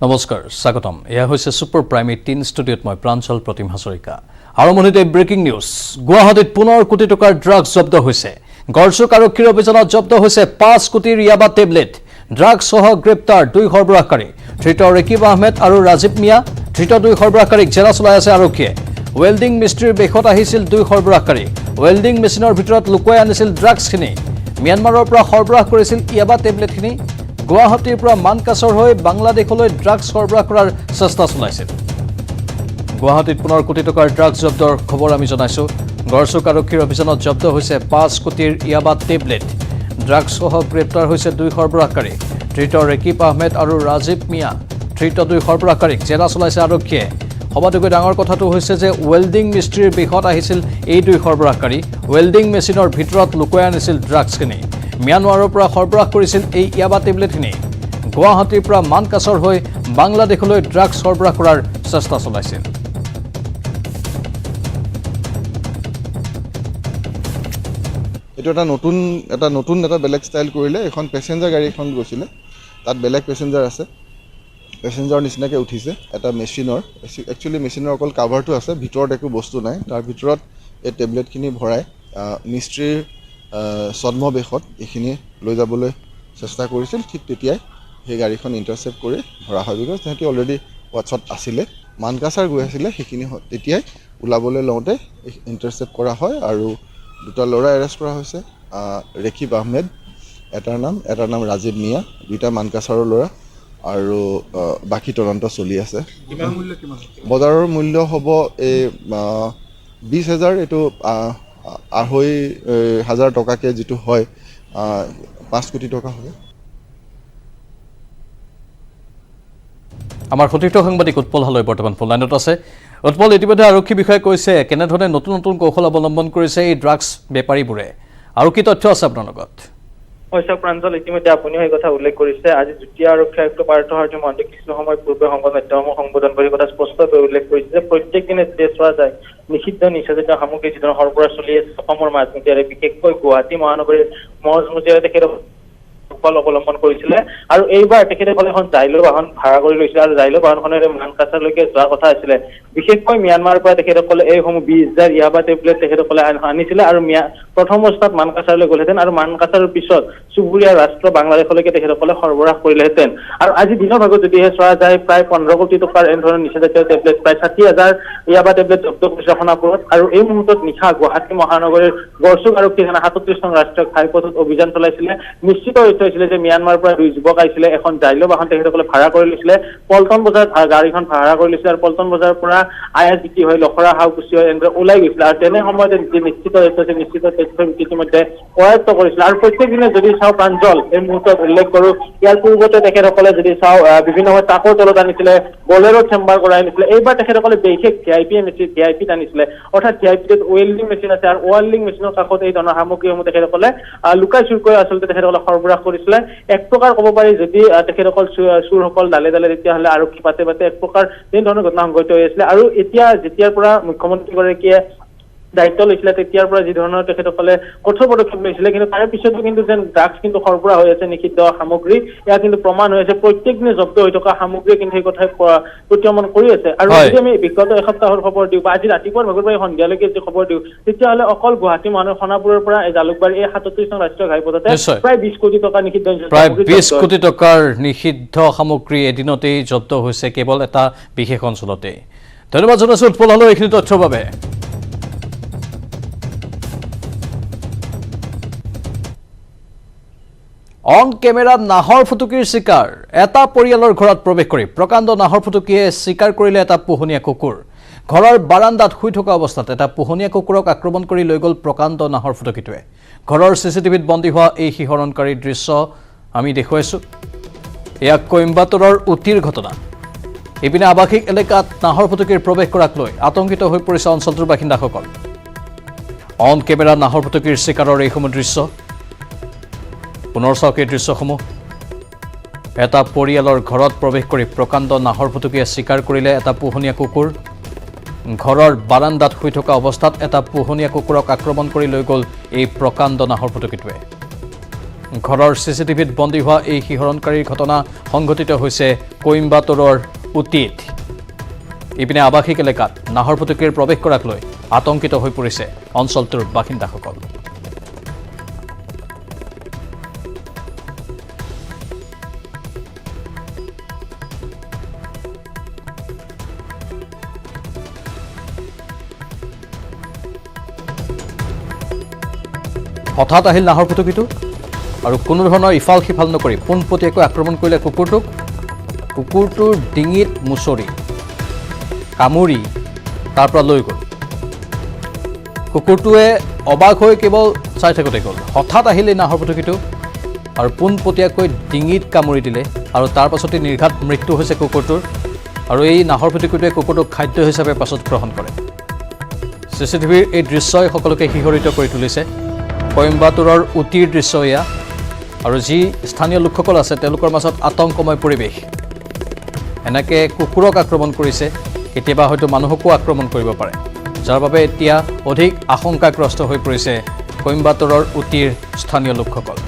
নমস্কাৰ স্বাগতম এয়া হৈছে সুপাৰ প্ৰাইম 18 ষ্টুডিঅ'ত মই প্ৰাঞ্জল প্ৰতিম হাজৰিকা আৰম্ভণিতে ব্ৰেকিং নিউজ গুৱাহাটীত পুনৰ কোটি টকাৰ ড্ৰাগছ জব্দ হৈছে গড়চুক আৰক্ষীৰ অভিযানত জব্দ হৈছে 5 কোটিৰ ইয়াবা টেবলেট ড্ৰাগছ সহ গ্ৰেপ্তাৰ দুই সৰবৰাহকাৰী ধৃত ৰেকিব আহমেদ আৰু ৰাজীৱ মিয়া ধৃত দুই সৰবৰাহকাৰীক জেৰা চলাই আছে আৰক্ষীয়ে ৱেল্ডিং মিস্ত্ৰীৰ বেশত আহিছিল দুই সৰবৰাহকাৰী ৱেল্ডিং মেচিনৰ ভিতৰত লুকুৱাই আনিছিল ড্ৰাগছখিনি মিয়ানমাৰৰ পৰা সৰবৰাহ কৰিছিল ইয়াবা টেবলেটখিনি গুৱাহাটীৰ পৰা মানকাছৰ হৈ বাংলাদেশলৈ ড্ৰাগছ সৰবৰাহ কৰাৰ চেষ্টা চলাইছিল গুৱাহাটীত পুনৰ কোটি টকাৰ ড্ৰাগছ জব্দৰ খবৰ আমি জনাইছো গড়চুক আৰক্ষীৰ অভিযানত জব্দ হৈছে 5 কোটিৰ ইয়াবা টেবলেট ড্ৰাগছ সহ গ্ৰেপ্তাৰ হৈছে দুই সৰবৰাহকাৰী ধৃত ৰেকিব আহমেদ আৰু ৰাজীৱ মিয়া ধৃত দুই সৰবৰাহকাৰীক জেৰা চলাইছে আৰক্ষীয়ে সবাতোকৈ ডাঙৰ কথাটো হৈছে যে ৱেল্ডিং মিস্ত্ৰীৰ বেশত আহিছিল এই দুই সৰবৰাহকাৰী ৱেল্ডিং মেচিনৰ ভিতৰত লুকুৱাই আনিছিল ড্ৰাগছখিনি মিয়ানমাৰৰ পৰা সৰবৰাহ কৰিছিল এই ইয়াবা টেবলেটখিনি গুৱাহাটীৰ পৰা মানকাছৰ হৈ বাংলাদেশলৈ ড্ৰাগছ সৰবৰাহ কৰাৰ চেষ্টা চলাইছিল এটো এটা নতুন বেলেগ ষ্টাইল কৰিলে এখন প্যাসেঞ্জাৰ গাড়ী এখন গৈছিল তাত বেলেগ প্যাসেঞ্জাৰ আছে প্যাসেঞ্জাৰ নিচিনাকৈ উঠিছে এটা মেচিনৰ একচুয়ালি মেচিনৰ অকল কাভাৰটো আছে ভিতৰত একো বস্তু নাই তাৰ ভিতৰত এই টেবলেটখিনি ভৰাই মিস্ত্ৰীৰ সন্মবেশত এইখিনি লৈ যাবলৈ চেষ্টা কৰিছিল ঠিক তেতিয়াই সেই গাড়ীখন ইন্টাৰসেপ্ট কৰি ধৰা হয় বিকজ তেহেঁতি অলৰেডি ওয়াটছত আছিলে মানকাছাৰ গৈ আছিলে সেইখিনি তেতিয়াই ওলাবলৈ লওঁতে ইন্টাৰসেপ্ট কৰা হয় আৰু দুটা ল'ৰা এৰেষ্ট কৰা হৈছে ৰেকিব আহমেদ এটাৰ নাম ৰাজীৱ মিয়া দুটা মানকাছাৰৰ ল'ৰা আৰু বাকি তদন্ত চলি আছে বজাৰৰ মূল্য হ'ব এই 20000 এটো 2,500 টকাকে যেটো হয় 5 কোটি টকা হবে আমাৰ সতীৰ্থ সাংবাদিক উৎপল হালৈ বৰ্তমান ফোন লাইনত আছে উৎপল ইতিমধ্যে আৰক্ষী বিষয়াই কৈছে কেনেধৰণে নতুন কৌশল অৱলম্বন কৰিছে এই ড্ৰাগছ বেপাৰীবোৰে আৰু কি তথ্য আছে আপোনাৰ লগত প্ৰাঞ্জল ইতিমধ্যে আপুনিও এই কথা উল্লেখ কৰিছে আজি যুটীয়া আৰক্ষী আয়ুক্ত পাৰ্থ হাজৰিকাই মন্ত্ৰী কিছু সময় পূৰ্বে সংবাদ মাধ্যমক সম্বোধন কৰি কথা স্পষ্টকৈ উল্লেখ কৰিছে যে প্ৰত্যেক দিনে যে চোৱা যায় নিষিদ্ধ নিষেধাজ্ঞা সামগ্ৰী যিধৰণৰ সৰবৰাহ চলি আছে অসমৰ মাজমজিয়াৰে বিশেষকৈ গুৱাহাটী মহানগৰীৰ মজমজিয়াৰে তেখেতে অৱলম্বন কৰিছিলে আৰু এইবাৰ তেখেতসকলে এখন জাইলো বাহন ভাড়া কৰি লৈছিল আৰু জাইলো বাহনখনেৰে মানকাছাৰলৈকে যোৱাৰ কথা আছিলে বিশেষকৈ মিয়ানমাৰৰ পৰা তেখেতসকলে এইসমূহ 20000 ইয়াবা টেবলেট তেখেতসকলে আনিছিলে আৰু প্ৰথম অৱস্থাত মানকাছাৰলৈ গ'লহেঁতেন আৰু মানকাছাৰৰ পিছত চুবুৰীয়া ৰাষ্ট্ৰ বাংলাদেশলৈকে তেখেতসকলে সৰবৰাহ কৰিলেহেঁতেন আৰু আজি দিনৰ ভাগত যদিহে চোৱা যায় প্ৰায় 15 কোটি টকাৰ এনেধৰণৰ নিষেধাজ্ঞা টেবলেট প্ৰায় 60000 ইয়াবা টেবলেট জব্দ কৰিছে সোণাপুৰত আৰু এই মুহূৰ্তত নিশা গুৱাহাটী মহানগৰীৰ গড়চুক আৰক্ষী থানা 37 নং ৰাষ্ট্ৰীয় ঘাইপথত অভিযান চলাইছিলে নিশ্চিত হৈছিলে যে মিয়ানমাৰৰ পৰা দুই যুৱক আহিছিলে এখন জাইলো বাহন তেখেতসকলে ভাড়া কৰি লৈছিলে পল্টন বজাৰত গাড়ীখন ভাড়া কৰি লৈছিলে আৰু পল্টন বজাৰৰ পৰা আয়াজিটি হৈ লখৰা হাউকুচি হৈ এনেদৰে ওলাই গৈছিলে আৰু তেনে সময়তে নিশ্চিত ইতিমধ্যে পৰায়ত্ত কৰিছিলে আৰু প্ৰত্যেক দিনে যদি চাওঁ প্ৰাঞ্জল এই মুহূৰ্তত উল্লেখ কৰোঁ ইয়াৰ পূৰ্বতে তেখেতসকলে যদি চাওঁ বিভিন্ন সময় টাকৰ তলত আনিছিলে বলেৰো চেম্বাৰ কৰাই আনিছিলে এইবাৰ তেখেতসকলে বিশেষ ভিআইপিত আনিছিলে অৰ্থাৎ ভিআইপিত ৱেল্ডিং মেচিন আছে আৰু ৱেল্ডিং মেচিনৰ কাষত এই ধৰণৰ সামগ্ৰীসমূহ তেখেতসকলে লুকাই চুৰকৈ আচলতে তেখেতসকলে সৰবৰাহ কৰিছিলে এক প্ৰকাৰ ক'ব পাৰি যদি তেখেতসকল চুৰসকল দালে তেতিয়াহ'লে আৰক্ষী পাতে এক প্ৰকাৰ এই ধৰণৰ ঘটনা সংঘটিত হৈ আছিলে আৰু এতিয়া যেতিয়াৰ পৰা মুখ্যমন্ত্ৰীগৰাকীয়ে দায়িত্ব লৈছিলে তেতিয়াৰ পৰা যি ধৰণৰ তেখেতসকলে কঠোৰ পদক্ষেপ লৈছিলে কিন্তু তাৰে পিছতো কিন্তু যেন ড্ৰাগছ কিন্তু সৰবৰাহ হৈ আছে নিষিদ্ধ সামগ্ৰী এয়া কিন্তু প্ৰমাণ হৈ আছে প্ৰত্যেক দিনে জব্দ হৈ থকা সামগ্ৰী কিন্তু সেই কথাই প্ৰত্যামান কৰি আছে আৰু যদি আমি বিগত এসপ্তাহৰ খবৰ দিওঁ বা আজি ৰাতিপুৱাৰ ভাগৰ পৰা সন্ধিয়ালৈকে যদি খবৰ দিওঁ তেতিয়াহ'লে অকল গুৱাহাটী মহানগৰ সোণাপুৰৰ পৰা জালুকবাৰী এই 37 নং ৰাষ্ট্ৰীয় ঘাইপথতে প্ৰায় 20 কোটি টকা নিষিদ্ধ প্ৰায় 20 কোটি টকাৰ নিষিদ্ধ সামগ্ৰী এদিনতেই জব্দ হৈছে কেৱল এটা বিশেষ অঞ্চলতে ধন্যবাদ জনাইছোঁ উৎপল হালৈ এইখিনি তথ্যৰ বাবে অন কেমেৰা নাহৰ ফুটুকিৰ চিকাৰ এটা পৰিয়ালৰ ঘৰত প্ৰৱেশ কৰি প্ৰকাণ্ড নাহৰ ফুটুকিয়ে চিকাৰ কৰিলে এটা পোহনীয়া কুকুৰ ঘৰৰ বাৰান্দাত শুই থকা অৱস্থাত এটা পোহনীয়া কুকুৰক আক্ৰমণ কৰি লৈ গ'ল প্ৰকাণ্ড নাহৰ ফুটুকিটোৱে ঘৰৰ চিচিটিভিত বন্দী হোৱা এই শিহৰণকাৰী দৃশ্য আমি দেখুৱাইছোঁ এয়া কইম্বাটুৰৰ উটিৰ ঘটনা ইপিনে আৱাসিক এলেকাত নাহৰ ফুটুকিৰ প্ৰৱেশ কৰাক লৈ আতংকিত হৈ পৰিছে অঞ্চলটোৰ বাসিন্দাসকল অন কেমেৰা নাহৰ ফুটুকিৰ চিকাৰৰ এইসমূহ দৃশ্য পুনৰ চাওক এই দৃশ্যসমূহ এটা পৰিয়ালৰ ঘৰত প্ৰৱেশ কৰি প্ৰকাণ্ড নাহৰ ফুটুকিয়ে চিকাৰ কৰিলে এটা পোহনীয়া কুকুৰ ঘৰৰ বাৰান্দাত শুই থকা অৱস্থাত এটা পোহনীয়া কুকুৰক আক্ৰমণ কৰি লৈ গ'ল এই প্ৰকাণ্ড নাহৰ ফুটুকিটোৱে ঘৰৰ চিচিটিভিত বন্দী হোৱা এই শিহৰণকাৰীৰ ঘটনা সংঘটিত হৈছে কোইম্বাটুৰৰ উটিত। ইপিনে আৱাসিক এলেকাত নাহৰ ফুটুকীৰ প্ৰৱেশ কৰাক লৈ আতংকিত হৈ পৰিছে অঞ্চলটোৰ বাসিন্দাসকল। হঠাৎ আহিল নাহৰ ফুটুকীটো আৰু কোনো ধৰণৰ ইফাল সিফাল নকৰি পোনপটীয়াকৈ আক্ৰমণ কৰিলে কুকুৰটোক। কুকুৰটোৰ ডিঙিত মুচৰি কামুৰি তাৰ পৰা লৈ গ'ল। কুকুৰটোৱে অবাক হৈ কেৱল চাই থাকোঁতে গ'ল। হঠাৎ আহিলে নাহৰ ফুটুকীটো আৰু পোনপটীয়াকৈ ডিঙিত কামুৰি দিলে আৰু তাৰ পাছতে নিৰ্ঘাত মৃত্যু হৈছে কুকুৰটোৰ। আৰু এই নাহৰ ফুটুকীটোৱে কুকুৰটোক খাদ্য হিচাপে পাছত গ্ৰহণ কৰে। চিচিটিভিৰ এই দৃশ্যই সকলোকে শিহৰিত কৰি তুলিছে। কোইম্বাটুৰৰ উটিৰ দৃশ্য এয়া আৰু যি স্থানীয় লোকসকল আছে তেওঁলোকৰ মাজত আতংকময় পৰিৱেশ। এনেকৈ কুকুৰক আক্ৰমণ কৰিছে, কেতিয়াবা হয়তো মানুহকো আক্ৰমণ কৰিব পাৰে, যাৰ বাবে এতিয়া অধিক আশংকাগ্ৰস্ত হৈ পৰিছে কোইম্বাটুৰৰ উটিৰ স্থানীয় লোকসকল।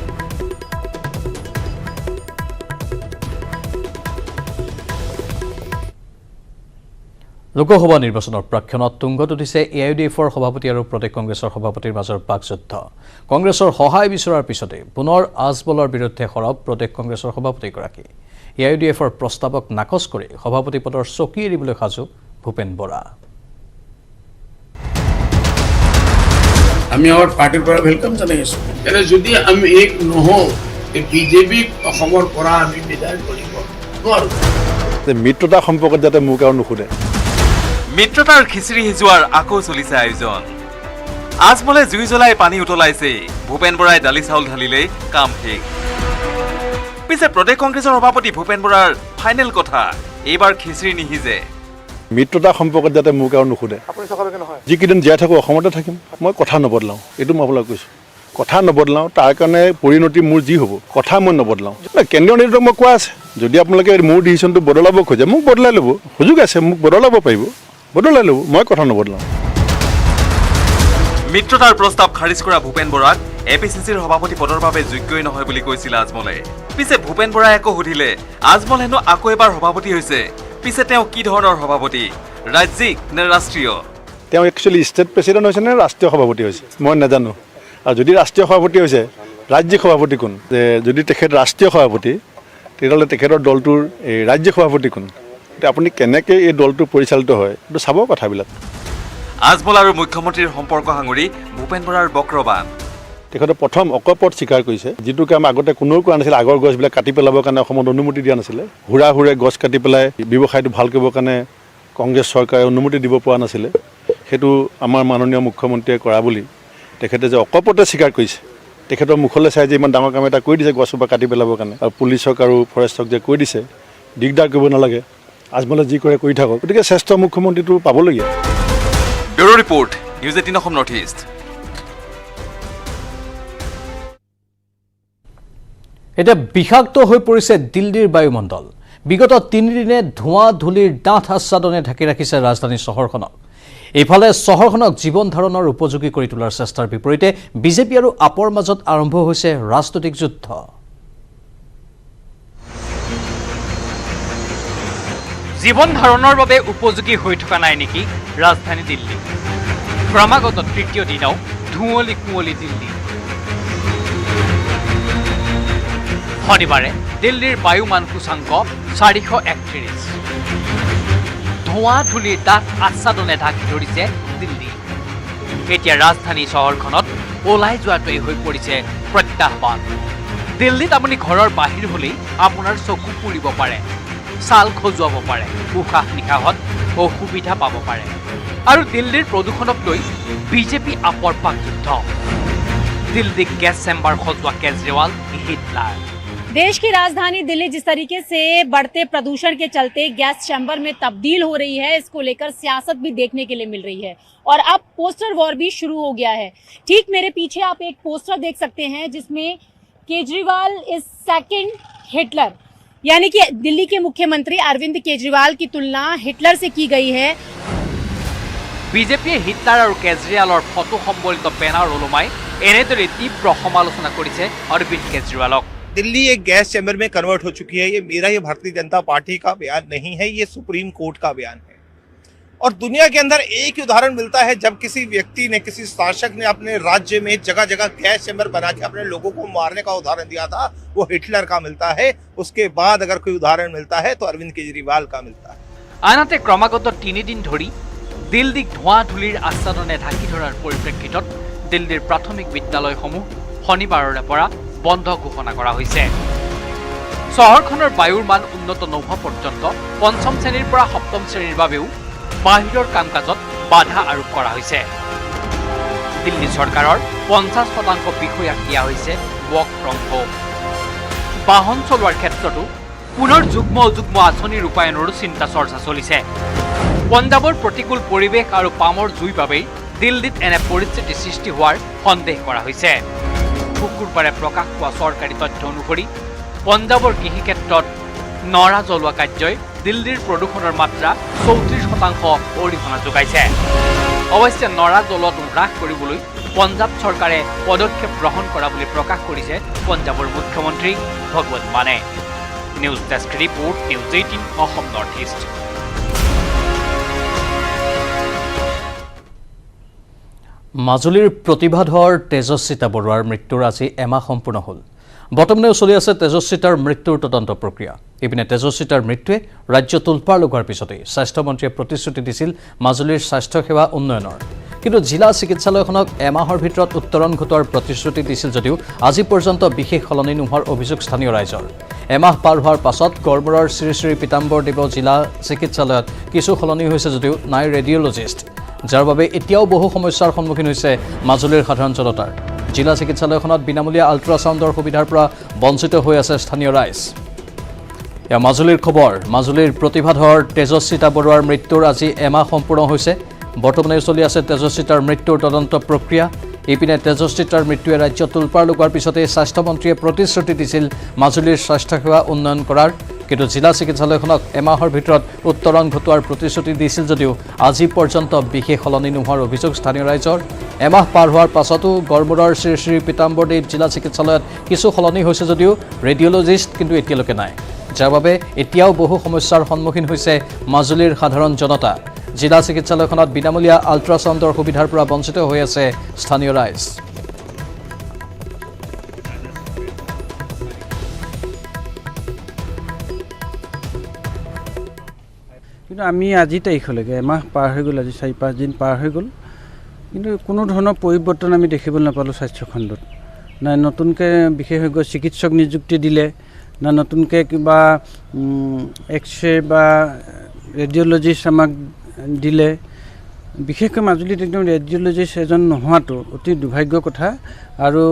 লোকসভা নিৰ্বাচনৰ প্ৰাক্ষণত তুংগত উঠিছে AIUDFৰ সভাপতি আৰু প্ৰদেশ কংগ্ৰেছৰ সভাপতিৰ মাজৰ বাকযুদ্ধ। কংগ্ৰেছৰ সহায় বিচৰাৰ পিছতে পুনৰ আজমলৰ বিৰুদ্ধে সৰব প্ৰদেশ কংগ্ৰেছৰ সভাপতিগৰাকী। AIUDFৰ প্ৰস্তাৱক নাকচ কৰি সভাপতি পদৰ চকী এৰিবলৈ সাজু ভূপেন বৰা। আমি আমাৰ পাৰ্টিৰ পৰা ওয়েলকাম জনাইছোঁ। এনে যদি আমি এক নহওঁ বিজেপিক অসমৰ পৰা আমি বিদায় কৰিব নোৱাৰোঁ। মিত্ৰতা সম্পৰ্কত যাতে মোক আৰু নুসুধে। মিত্ৰতাৰ খিচিৰি সিজোৱাৰ আকৌ চলিছে আয়োজন। আজমলে জুই জ্বলাই পানী উতলাইছে, ভূপেন বৰাই দালি চাউল ঢালিলেই কাম শেষ। পিছে প্ৰদেশ কংগ্ৰেছৰ সভাপতি ভূপেন বৰাৰ ফাইনেল কথা, এইবাৰ খিচিৰি নিসিজে। মিত্ৰতা সম্পৰ্কত যাতে মোক আৰু নুসুধে। যিকেইদিন জীয়াই থাকোঁ অসমতে থাকিম, মই কথা নবদলাওঁ। এইটো মই আপোনাক কৈছোঁ, কথা নবদলাওঁ। তাৰ কাৰণে পৰিণতি মোৰ যি হ'ব, কথা মই নবদলাওঁ। কেন্দ্ৰীয় নেতৃত্বক মই কোৱা আছে, যদি আপোনালোকে মোৰ ডিচিশ্যনটো বদলাব খোজে মোক বদলাই ল'ব, সুযোগ আছে, মোক বদলাব পাৰিব, বদলাই ল'ব, মই কথা নবদলাওঁ। মিত্ৰতাৰ প্ৰস্তাৱ খাৰিজ কৰা ভূপেন বৰাক APCCৰ সভাপতি পদৰ বাবে যোগ্যই নহয় বুলি কৈছিল আজমলে। পিছে ভূপেন বৰাই আকৌ সুধিলে, আজমল হেনো আকৌ এবাৰ সভাপতি হৈছে। পিছে তেওঁ কি ধৰণৰ সভাপতি, ৰাজ্যিক নে ৰাষ্ট্ৰীয়? তেওঁ একচুৱেলি ষ্টেট প্ৰেচিডেণ্ট হৈছে নে ৰাষ্ট্ৰীয় সভাপতি হৈছে মই নাজানো। আৰু যদি ৰাষ্ট্ৰীয় সভাপতি হৈছে, ৰাজ্যিক সভাপতি কোন? যদি তেখেত ৰাষ্ট্ৰীয় সভাপতি, তেতিয়াহ'লে তেখেতৰ দলটোৰ এই ৰাজ্যিক সভাপতি কোন? এতিয়া আপুনি কেনেকৈ এই দলটো পৰিচালিত হয় এইটো চাব কথাবিলাক। আজমল আৰু মুখ্যমন্ত্ৰীৰ সম্পৰ্ক সাঙুৰি ভূপেন বৰাৰ বক্ৰবাণ। তেখেতে প্ৰথম অকপট স্বীকাৰ কৰিছে, যিটো কাম আগতে কোনেও কৰা নাছিলে। আগৰ গছবিলাক কাটি পেলাবৰ কাৰণে অসমত অনুমতি দিয়া নাছিলে। হুৰা হুৰে গছ কাটি পেলাই ব্যৱসায়টো ভাল কৰিবৰ কাৰণে কংগ্ৰেছ চৰকাৰে অনুমতি দিব পৰা নাছিলে। সেইটো আমাৰ মাননীয় মুখ্যমন্ত্ৰীয়ে কৰা বুলি তেখেতে যে অকপটে স্বীকাৰ কৰিছে। তেখেতৰ মুখলৈ চাই যে ইমান ডাঙৰ কাম এটা কৰি দিছে গছজোপা কাটি পেলাবৰ কাৰণে, আৰু পুলিচক আৰু ফৰেষ্টক যে কৈ দিছে দিগদাৰ কৰিব নালাগে, আজমলে যি কৰে কৰি থাকক। গতিকে শ্ৰেষ্ঠ মুখ্যমন্ত্ৰীটো পাবলগীয়া। Bureau report, news 18 Assam north east. এতিয়া বিষাক্ত হৈ পৰিছে দিল্লীৰ বায়ুমণ্ডল। বিগত 3 দিনে ধোঁৱা ধূলিৰ ডাঠ আচ্ছাদনে ঢাকি ৰাখিছে ৰাজধানী চহৰখনক। এইফালে চহৰখনক জীৱন ধাৰণৰ উপযোগী কৰি তোলাৰ চেষ্টাৰ বিপৰীতে বিজেপি আৰু আপৰ মাজত আৰম্ভ হৈছে ৰাজনৈতিক যুদ্ধ। জীৱন ধাৰণৰ বাবে উপযোগী হৈ থকা নাই নেকি ৰাজধানী দিল্লী? ক্ৰমাগত তৃতীয় দিনাও ধুঁৱলি কুঁৱলী দিল্লী। শনিবাৰে দিল্লীৰ বায়ু মান সূচাংক 431। ধোঁৱা ধূলিৰ ডাঠ আচ্ছাদনে ঢাকি ধৰিছে দিল্লী। এতিয়া ৰাজধানী চহৰখনত ওলাই যোৱাটোৱেই হৈ পৰিছে প্ৰত্যাহ্বান। দিল্লীত আপুনি ঘৰৰ বাহিৰ হ'লেই আপোনাৰ চকু পুৰিব পাৰে, ছাল খজুৱাব পাৰে, উশাহ নিশাহত অসুবিধা পাব পাৰে। আৰু দিল্লীৰ প্ৰদূষণক লৈ বিজেপি আপৰ বাকযুদ্ধ। দিল্লীক গেছ চেম্বাৰ সজোৱা কেজৰিৱাল হিটলাৰ। देश की राजधानी दिल्ली जिस तरीके से बढ़ते प्रदूषण के चलते गैस चैम्बर में तब्दील हो रही है, इसको लेकर सियासत भी देखने के लिए मिल रही है और अब पोस्टर वॉर भी शुरू हो गया है। ठीक मेरे पीछे आप एक पोस्टर देख सकते हैं जिसमें केजरीवाल इज सेकंड हिटलर, यानी कि दिल्ली के मुख्यमंत्री अरविंद केजरीवाल की तुलना हिटलर से की गई है। বিজেপিয়ে হিটলাৰ আৰু কেজৰিৱালৰ ফটো সম্বলিত বেনাৰ ওলোমাই এনেদৰে তীব্ৰ সমালোচনা কৰিছে অৰবিন্দ কেজৰিৱালক। दिल्ली एक गैस चैम्बर में कन्वर्ट हो चुकी है। ये मेरा, ये भारतीय जनता पार्टी का बयान नहीं है, ये सुप्रीम कोर्ट का बयान है। और दुनिया के अंदर एक ही उदाहरण मिलता है जब किसी व्यक्ति ने, किसी शासक ने अपने राज्य में जगह जगह गैस चैम्बर बना के अपने लोगों को मारने का उदाहरण दिया था, वो हिटलर का मिलता है। उसके बाद अगर कोई उदाहरण मिलता है तो अरविंद केजरीवाल का मिलता है। আনহাতে ক্ৰমাগত 3 দিন ধৰি দিল্লীক ধোঁৱা ধূলিৰ আচ্ছাদনে ঢাকি ধৰাৰ পৰিপ্ৰেক্ষিতত দিল্লীৰ প্ৰাথমিক বিদ্যালয়সমূহ শনিবাৰৰে পৰা বন্ধ ঘোষণা কৰা হৈছে। চহৰখনৰ বায়ুৰ মান উন্নত নোহোৱা পৰ্যন্ত ৫ম শ্ৰেণীৰ পৰা ৭ম শ্ৰেণীৰ বাবেও বাহিৰৰ কাম কাজত বাধা আৰোপ কৰা হৈছে। দিল্লী চৰকাৰৰ ৫০% বিষয়াক দিয়া হৈছে ৱৰ্ক ফ্ৰম হোম। বাহন চলোৱাৰ ক্ষেত্ৰতো পুনৰ যুগ্ম অযুগ্ম আঁচনি ৰূপায়ণৰো চিন্তা চৰ্চা চলিছে। পঞ্জাৱৰ প্ৰতিকূল পৰিৱেশ আৰু পামৰ জুইৰ বাবেই দিল্লীত এনে পৰিস্থিতি সৃষ্টি হোৱাৰ সন্দেহ কৰা হৈছে। শুকুৰবাৰে প্ৰকাশ পোৱা চৰকাৰী তথ্য অনুসৰি পঞ্জাৱৰ কৃষি ক্ষেত্ৰত নৰা জ্বলোৱা কাৰ্যই দিল্লীৰ প্ৰদূষণৰ মাত্ৰা ৩৪% অৰিহণা যোগাইছে। অৱশ্যে নৰা জ্বলোৱাটো হ্ৰাস কৰিবলৈ পঞ্জাৱ চৰকাৰে পদক্ষেপ গ্ৰহণ কৰা বুলি প্ৰকাশ কৰিছে পঞ্জাৱৰ মুখ্যমন্ত্ৰী ভগৱন্ত মানে। News desk report, news 18 Assam north east. মাজুলীৰ প্ৰতিভাধৰ তেজস্বিতা বৰুৱাৰ মৃত্যুৰ আজি এমাহ সম্পূৰ্ণ হ'ল। বৰ্তমানেও চলি আছে তেজস্বিতাৰ মৃত্যুৰ তদন্ত প্ৰক্ৰিয়া। ইপিনে তেজস্বিতাৰ মৃত্যুৱে ৰাজ্য তোলপাৰ লগোৱাৰ পিছতেই স্বাস্থ্যমন্ত্ৰীয়ে প্ৰতিশ্ৰুতি দিছিল মাজুলীৰ স্বাস্থ্যসেৱা উন্নয়নৰ। কিন্তু জিলা চিকিৎসালয়খনক এমাহৰ ভিতৰত উত্তৰণ ঘটোৱাৰ প্ৰতিশ্ৰুতি দিছিল যদিও আজি পৰ্যন্ত বিশেষ সলনি নোহোৱাৰ অভিযোগ স্থানীয় ৰাইজৰ। এমাহ পাৰ হোৱাৰ পাছত গড়মূৰৰ শ্ৰী শ্ৰী পীতাম্বৰদেৱ জিলা চিকিৎসালয়ত কিছু সলনি হৈছে যদিও নাই ৰেডিঅ'লজিষ্ট, যাৰ বাবে এতিয়াও বহু সমস্যাৰ সন্মুখীন হৈছে মাজুলীৰ সাধাৰণ জনতাৰ। জিলা চিকিৎসালয়খনত বিনামূলীয়া আল্ট্ৰাছাউণ্ডৰ সুবিধাৰ পৰা বঞ্চিত হৈ আছে স্থানীয় ৰাইজ। এয়া মাজুলীৰ খবৰ। মাজুলীৰ প্ৰতিভাধৰ তেজস্বিতা বৰুৱাৰ মৃত্যুৰ আজি এমাহ সম্পূৰ্ণ হৈছে। বৰ্তমানে চলি আছে তেজস্বিতাৰ মৃত্যুৰ তদন্ত প্ৰক্ৰিয়া। ইপিনে তেজস্বিতাৰ মৃত্যুৱে ৰাজ্য তোলপাৰ লগোৱাৰ পিছতে স্বাস্থ্যমন্ত্ৰীয়ে প্ৰতিশ্ৰুতি দিছিল মাজুলীৰ স্বাস্থ্যসেৱা উন্নয়ন কৰাৰ। কিন্তু জিলা চিকিৎসালয়খনক এমাহৰ ভিতৰত উত্তৰণ ঘটোৱাৰ প্ৰতিশ্ৰুতি দিছিল যদিও আজি পৰ্যন্ত বিশেষ সলনি নোহোৱাৰ অভিযোগ স্থানীয় ৰাইজৰ। এমাহ পাৰ হোৱাৰ পাছতো গড়মূৰৰ শ্ৰী শ্ৰী পীতাম্বৰদেৱ জিলা চিকিৎসালয়ত কিছু সলনি হৈছে যদিও ৰেডিঅ'লজিষ্ট কিন্তু এতিয়ালৈকে নাই, যাৰ বাবে এতিয়াও বহু সমস্যাৰ সন্মুখীন হৈছে মাজুলীৰ সাধাৰণ জনতা। জিলা চিকিৎসালয়খনত বিনামূলীয়া আল্ট্ৰাছাউণ্ডৰ সুবিধাৰ পৰা বঞ্চিত হৈ আছে স্থানীয় ৰাইজ। কিন্তু আমি আজি তাৰিখলৈকে এমাহ পাৰ হৈ গ'ল, আজি 4-5 দিন পাৰ হৈ গ'ল, কিন্তু কোনো ধৰণৰ পৰিৱৰ্তন আমি দেখিবলৈ নাপালোঁ স্বাস্থ্যখণ্ডত। না নতুনকৈ বিশেষজ্ঞ চিকিৎসক নিযুক্তি দিলে, না নতুনকৈ কিবা এক্সৰে বা ৰেডিঅ'লজিষ্ট আমাক দিলে। বিশেষকৈ মাজুলীত একদম ৰেডিঅ'লজিষ্ট এজন নোহোৱাটো অতি দুৰ্ভাগ্যৰ কথা। আৰু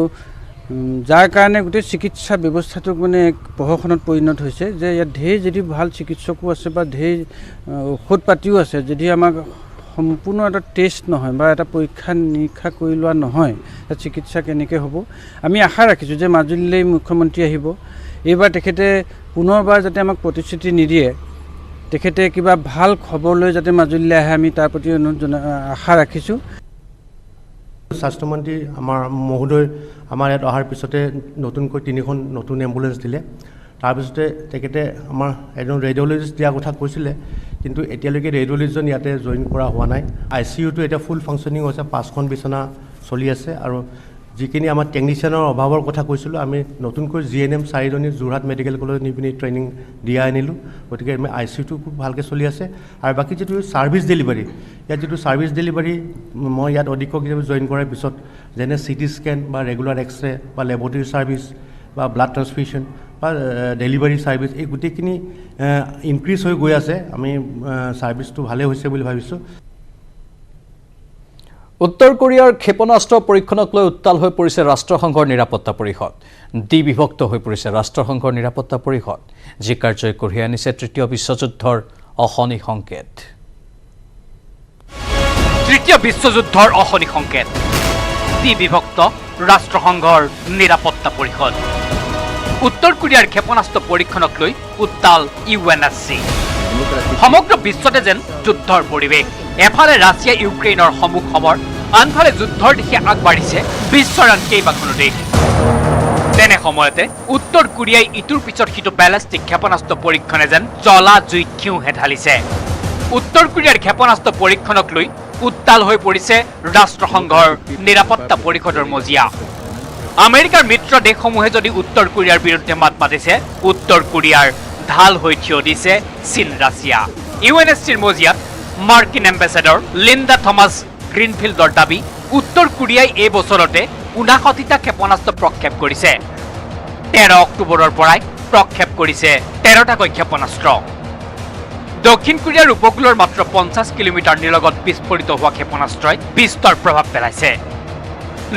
যাৰ কাৰণে গোটেই চিকিৎসা ব্যৱস্থাটোক মানে এক প্ৰহসনত পৰিণত হৈছে যে ইয়াত ঢেৰ যদি ভাল চিকিৎসকো আছে বা ঢেৰ ঔষধ পাতিও আছে, যদি আমাক সম্পূৰ্ণ এটা টেষ্ট নহয় বা এটা পৰীক্ষা নিৰীক্ষা কৰি লোৱা নহয়, তাত চিকিৎসা কেনেকৈ হ'ব। আমি আশা ৰাখিছোঁ যে মাজুলীলৈ মুখ্যমন্ত্ৰী আহিব, এইবাৰ তেখেতে পুনৰবাৰ যাতে আমাক প্ৰতিশ্ৰুতি নিদিয়ে, তেখেতে কিবা ভাল খবৰ লৈ যাতে মাজুলীলৈ আহে, আমি তাৰ প্ৰতি আশা ৰাখিছোঁ। স্বাস্থ্যমন্ত্ৰী আমাৰ মহোদয় আমাৰ ইয়াত অহাৰ পিছতে নতুনকৈ 3খন নতুন এম্বুলেঞ্চ দিলে। তাৰপিছতে তেখেতে আমাৰ এজন ৰেডিঅ'লজিষ্ট দিয়াৰ কথা কৈছিলে, কিন্তু এতিয়ালৈকে ৰেডিঅ'লজিষ্টজন ইয়াতে জইন কৰা হোৱা নাই। ICUটো এতিয়া ফুল ফাংচনিং হৈছে, 5খন বিচনা চলি আছে। আৰু যিখিনি আমাৰ টেকনিচিয়ানৰ অভাৱৰ কথা কৈছিলোঁ, আমি নতুনকৈ GNM 4জনী যোৰহাট মেডিকেল কলেজত নি পিনি ট্ৰেইনিং দিয়া আনিলোঁ। গতিকে আমি ICUটো খুব ভালকৈ চলি আছে। আৰু বাকী যিটো ছাৰ্ভিচ ডেলিভাৰী, ইয়াত যিটো ছাৰ্ভিচ ডেলিভাৰী মই ইয়াত অধীক্ষক হিচাপে জইন কৰাৰ পিছত যেনে CT স্কেন বা ৰেগুলাৰ এক্সৰে বা লেবৰেটৰী ছাৰ্ভিচ বা ব্লাড ট্ৰান্সফিউশ্যন বা ডেলিভাৰী ছাৰ্ভিচ, এই গোটেইখিনি ইনক্ৰিজ হৈ গৈ আছে। আমি ছাৰ্ভিচটো ভালেই হৈছে বুলি ভাবিছোঁ। উত্তৰ কোৰিয়াৰ ক্ষেপণাস্ত্ৰ পৰীক্ষণক লৈ উত্তাল হৈ পৰিছে ৰাষ্ট্ৰসংঘৰ নিৰাপত্তা পৰিষদ। দ্বিবিভক্ত হৈ পৰিছে ৰাষ্ট্ৰসংঘৰ নিৰাপত্তা পৰিষদ, যি কাৰ্যই কঢ়িয়াই আনিছে তৃতীয় বিশ্বযুদ্ধৰ অশনি সংকেত। তৃতীয় বিশ্বযুদ্ধৰ অশনি সংকেত, দ্বিবিভক্ত ৰাষ্ট্ৰসংঘৰ নিৰাপত্তা পৰিষদ। উত্তৰ কোৰিয়াৰ ক্ষেপণাস্ত্ৰ পৰীক্ষণক লৈ উত্তাল UNSC। সমগ্ৰ বিশ্বতে যেন যুদ্ধৰ পৰিৱেশ। এফালে ৰাছিয়া ইউক্ৰেইনৰ সমুখ সমৰ, আনফালে যুদ্ধৰ দিশে আগবাঢ়িছে বিশ্বৰ আন কেইবাখনো দেশ। তেনে সময়তে উত্তৰ কোৰিয়াই ইটোৰ পিছত সিটো বেলাষ্টিক ক্ষেপণাস্ত্ৰ পৰীক্ষণে যেন জ্বলা জুইত ঘিউহে ঢালিছে। উত্তৰ কোৰিয়াৰ ক্ষেপণাস্ত্ৰ পৰীক্ষণক লৈ উত্তাল হৈ পৰিছে ৰাষ্ট্ৰসংঘৰ নিৰাপত্তা পৰিষদৰ মজিয়া। আমেৰিকাৰ মিত্ৰ দেশসমূহে যদি উত্তৰ কোৰিয়াৰ বিৰুদ্ধে মাত মাতিছে, উত্তৰ কোৰিয়াৰ ঢাল হৈ থিয় দিছে চীন ৰাছিয়া। ইউএনএছচিৰ মজিয়াত মাৰ্কিন এম্বেচাডৰ লিণ্ডা থমাছ গ্ৰীণফিল্ডৰ দাবী, উত্তৰ কোৰিয়াই এই বছৰতে 59টা ক্ষেপণাস্ত্ৰ প্ৰক্ষেপ কৰিছে। 13 অক্টোবৰৰ পৰাই প্ৰক্ষেপ কৰিছে 13টাকৈ ক্ষেপণাস্ত্ৰ। দক্ষিণ কোৰিয়াৰ উপকূলৰ মাত্ৰ 50 কিলোমিটাৰ নিলগত বিস্ফোৰিত হোৱা ক্ষেপণাস্ত্ৰই বিস্তৰ প্ৰভাৱ পেলাইছে।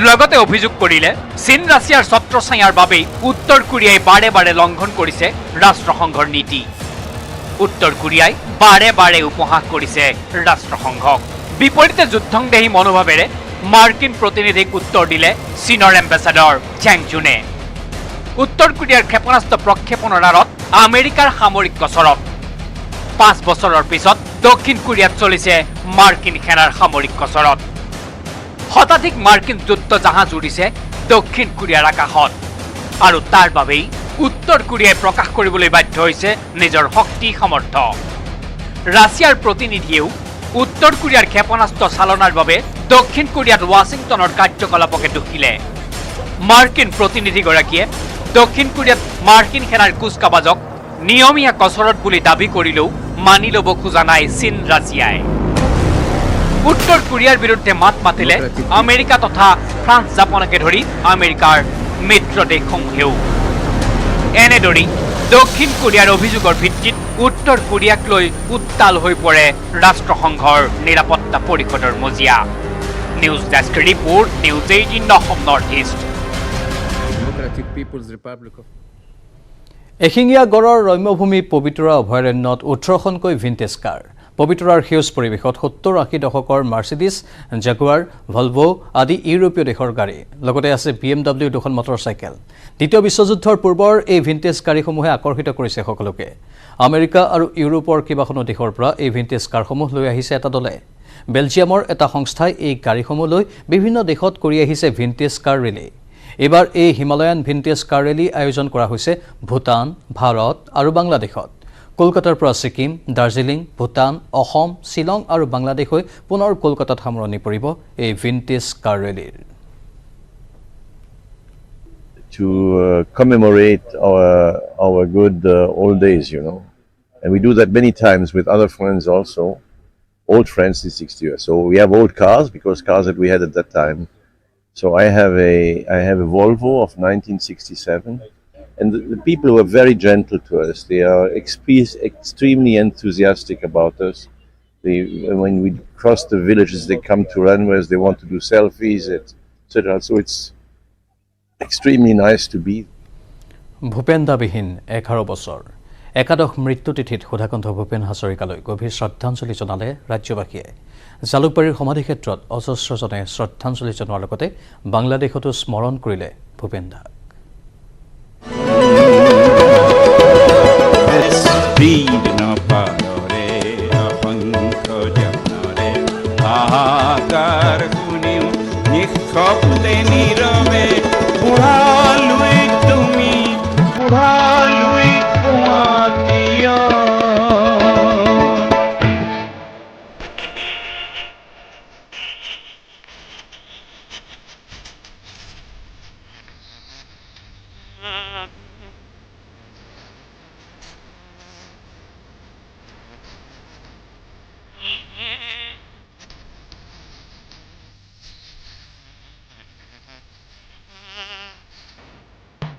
লগতে অভিযোগ কৰিলে চীন ৰাছিয়াৰ ছত্ৰছায়াৰ বাবেই উত্তৰ কোৰিয়াই বাৰে বাৰে লংঘন কৰিছে ৰাষ্ট্ৰসংঘৰ নীতি। উত্তৰ কোৰিয়াই বাৰে বাৰে উপহাস কৰিছে ৰাষ্ট্ৰসংঘক। বিপৰীতে যুদ্ধংদেহী মনোভাৱেৰে মাৰ্কিন প্ৰতিনিধিক উত্তৰ দিলে চীনৰ এম্বেচাডৰ ঝেং জুনে। উত্তৰ কোৰিয়াৰ ক্ষেপণাস্ত্ৰ প্ৰক্ষেপণৰ আঁৰত আমেৰিকাৰ সামৰিক কচৰত। 5 বছৰৰ পিছত দক্ষিণ কোৰিয়াত চলিছে মাৰ্কিন সেনাৰ সামৰিক কচৰত। শতাধিক মাৰ্কিন যুদ্ধ জাহাজ উৰিছে দক্ষিণ কোৰিয়াৰ আকাশত, আৰু তাৰ বাবেই উত্তৰ কোৰিয়াই প্ৰকাশ কৰিবলৈ বাধ্য হৈছে নিজৰ শক্তি সামৰ্থ্য। ৰাছিয়াৰ প্ৰতিনিধিয়েও উত্তৰ কোৰিয়াৰ ক্ষেপণাস্ত্ৰ চালনাৰ বাবে দক্ষিণ কোৰিয়াত ৱাশ্বিংটনৰ কাৰ্যকলাপকে দোষিলে। মাৰ্কিন প্ৰতিনিধিগৰাকীয়ে দক্ষিণ কোৰিয়াত মাৰ্কিন সেনাৰ কুচকাৱাজক নিয়মীয়া কচৰত বুলি দাবী কৰিলেও মানি ল'ব খোজা নাই চীন ৰাছিয়াই। উত্তৰ কোৰিয়াৰ বিৰুদ্ধে মাত মাতিলে আমেৰিকা তথা ফ্ৰান্স জাপানকে ধৰি আমেৰিকাৰ মিত্ৰ দেশসমূহেও। এনেদৰেই দক্ষিণ কোৰিয়াৰ অভিযোগৰ ভিত্তিত উত্তৰ কোৰিয়াক লৈ উত্তাল হৈ পৰে ৰাষ্ট্ৰসংঘৰ নিৰাপত্তা পৰিষদৰ মজিয়া। News desk report, news 18 Assam north east. এশিঙীয়া গড়ৰ ৰম্যভূমি পবিতৰা অভয়াৰণ্যত 18খনকৈ ভিণ্টেজ কাৰ। পবিতৰাৰ সেউজ পৰিৱেশত 70-80 দশকৰ মাৰ্চিডিজ, জাগুৱাৰ, ভলভো আদি ইউৰোপীয় দেশৰ গাড়ী, লগতে আছে BMW 2খন মটৰচাইকেল। দ্বিতীয় বিশ্বযুদ্ধৰ পূৰ্বৰ এই ভিণ্টেজ গাড়ীসমূহে আকৰ্ষিত কৰিছে সকলোকে। আমেৰিকা আৰু ইউৰোপৰ কেইবাখনো দেশৰ পৰা এই ভিণ্টেজ কাৰসমূহ লৈ আহিছে এটা দলে। বেলজিয়ামৰ এটা সংস্থাই এই গাড়ীসমূহ লৈ বিভিন্ন দেশত কৰি আহিছে ভিণ্টেজ কাৰ ৰেলী। এইবাৰ এই হিমালয়ান ভিণ্টেজ কাৰ ৰেলী আয়োজন কৰা হৈছে ভূটান, ভাৰত আৰু বাংলাদেশত। কলকাতাৰ পৰা ছিকিম, দাৰ্জিলিং, ভূটান, অসম, শ্বিলং আৰু বাংলাদেশ হৈ পুনৰ কলকাতাত সামৰণি পৰিব এই ভিণ্টেজ কাৰ ৰেলীৰ। To commemorate our good old days, you know, and we do that many times with other friends also, old friends in 60 years. So we have old cars because cars that we had at that time. So I have a Volvo of 1967, and the people were very gentle to us. They are extremely enthusiastic about us. When we cross the villages, they come to runways. They want to do selfies, etc. So it's extremely nice to be. Bhupen দাবিহীন 11 বছৰ। একাদশ মৃত্যুতিথিত সুধাকণ্ঠ ভূপেন হাজৰিকালৈ গভীৰ শ্ৰদ্ধাঞ্জলি জনালে ৰাজ্যবাসীয়ে। জালুকবাৰীৰ সমাধিক্ষেত্ৰত অজস্ৰজনে শ্ৰদ্ধাঞ্জলি জনোৱাৰ লগতে বাংলাদেশতো স্মৰণ কৰিলে ভূপেন দাক।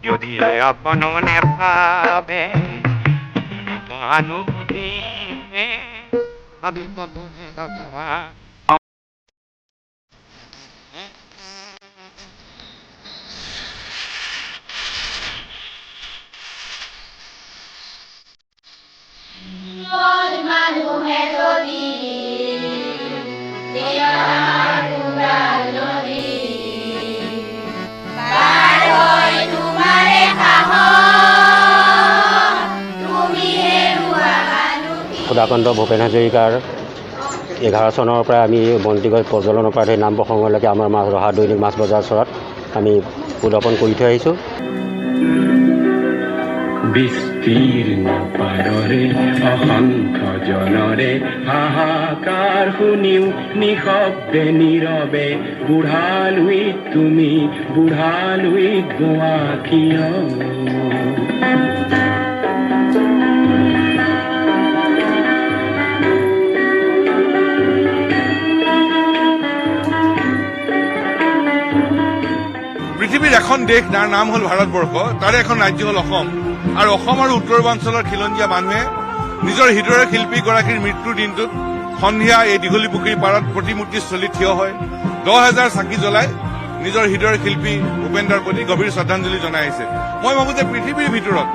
যদি আপন নেভাবে মানুহ সুধাকণ্ঠ ভূপেন হাজৰিকাৰ 2011 চনৰ পৰা আমি বন্তিগড় প্ৰজ্বলনৰ পৰা নাম প্ৰসংগলৈকে আমাৰ মাছ ৰহা দৈনিক মাছ বজাৰ চৰত আমি উদযাপন কৰি থৈ আহিছোঁ। বিস্তীৰ্ণ পাৰৰে অসংখ্য জনৰে হাহাকাৰ শুনিও নিশব্দে নীৰৱে বুঢ়ালুইত তুমি বুঢ়ালুইত গোৱা কিয়? পৃথিৱীৰ এখন দেশ যাৰ নাম হ'ল ভাৰতবৰ্ষ, তাৰে এখন ৰাজ্য হ'ল অসম। আৰু অসম আৰু উত্তৰ পূৰ্বাঞ্চলৰ খিলঞ্জীয়া মানুহে নিজৰ হৃদয়ৰ শিল্পীগৰাকীৰ মৃত্যুৰ দিনটোত সন্ধিয়া এই দীঘলী পুখুৰী পাৰত প্ৰতিমূৰ্তিস্থলীত থিয় হয় 10,000 চাকি জ্বলাই নিজৰ হৃদয়ৰ শিল্পী ভূপেন্দ্ৰৰ প্ৰতি গভীৰ শ্ৰদ্ধাঞ্জলি জনাই আহিছে। মই ভাবো যে পৃথিৱীৰ ভিতৰত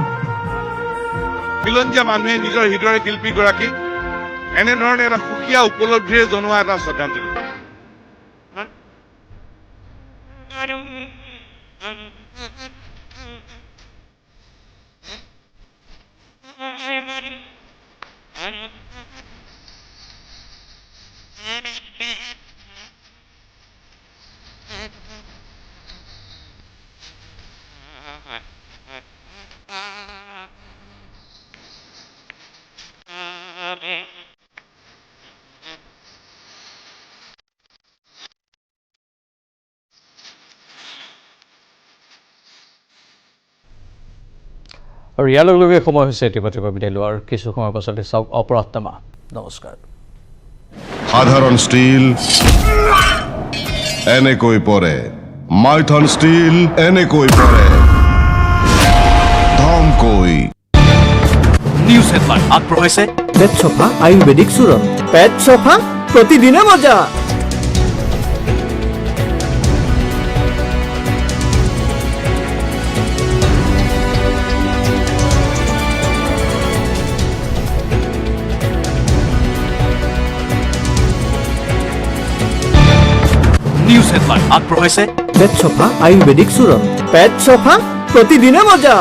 খিলঞ্জীয়া মানুহে নিজৰ হৃদয়ৰ শিল্পীগৰাকীক এনেধৰণে এটা সুকীয়া উপলব্ধিৰে জনোৱা এটা শ্ৰদ্ধাঞ্জলি। আৰু ইয়াৰ লগে লগে সময় হৈছে ইতিমধ্যে বিদায় লোৱাৰ। কিছু সময়ৰ পাছতে চাওক অপৰাধনামা। নমস্কাৰ। সাধাৰণ ষ্টীল এনেকৈ পৰে, মাইথন ষ্টীল এনেকৈ পৰে, ধমকৈ। নিউজ হেডলাইন আগবঢ়াইছে পেট চফা আয়ুৰ্বেদিক চূৰণ। পেট চফা প্ৰতিদিনে মজা। নিউজ হেডলাইন আগবঢ়াইছে পেট চফা আয়ুৰ্বেদিক চূৰণ। পেট চফা প্ৰতিদিনে মজা।